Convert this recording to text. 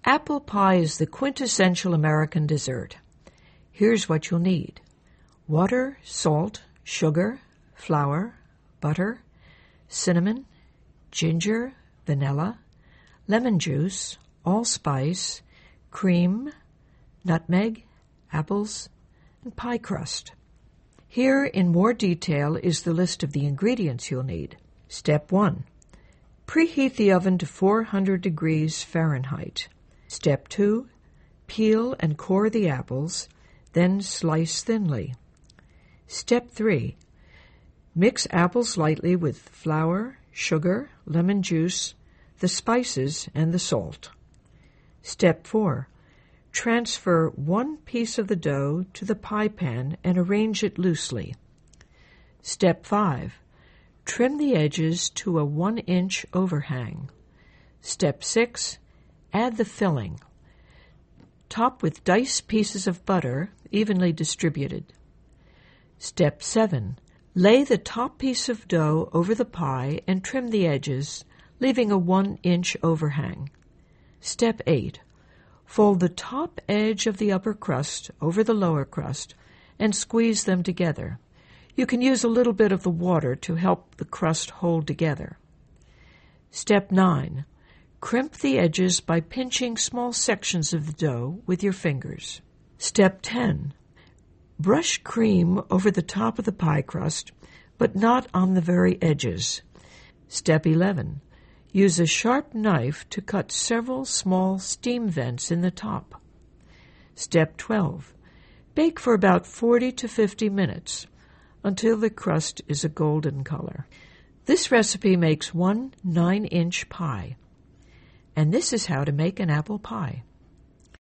Apple pie is the quintessential American dessert. Here's what you'll need: water, salt, sugar, flour, butter, cinnamon, ginger, vanilla, lemon juice, allspice, cream, nutmeg, apples, and pie crust. Here in more detail is the list of the ingredients you'll need. Step 1. Preheat the oven to 400 degrees Fahrenheit. Step 2. Peel and core the apples, then slice thinly. Step 3. Mix apples lightly with flour, sugar, lemon juice, the spices, and the salt. Step 4. Transfer one piece of the dough to the pie pan and arrange it loosely. Step 5. Trim the edges to a 1-inch overhang. Step 6. Add the filling. Top with diced pieces of butter, evenly distributed. Step 7. Lay the top piece of dough over the pie and trim the edges, leaving a 1-inch overhang. Step 8. Fold the top edge of the upper crust over the lower crust and squeeze them together. You can use a little bit of the water to help the crust hold together. Step 9. Crimp the edges by pinching small sections of the dough with your fingers. Step 10. Brush cream over the top of the pie crust, but not on the very edges. Step 11. Use a sharp knife to cut several small steam vents in the top. Step 12. Bake for about 40 to 50 minutes until the crust is a golden color. This recipe makes one 9-inch pie. And this is how to make an apple pie.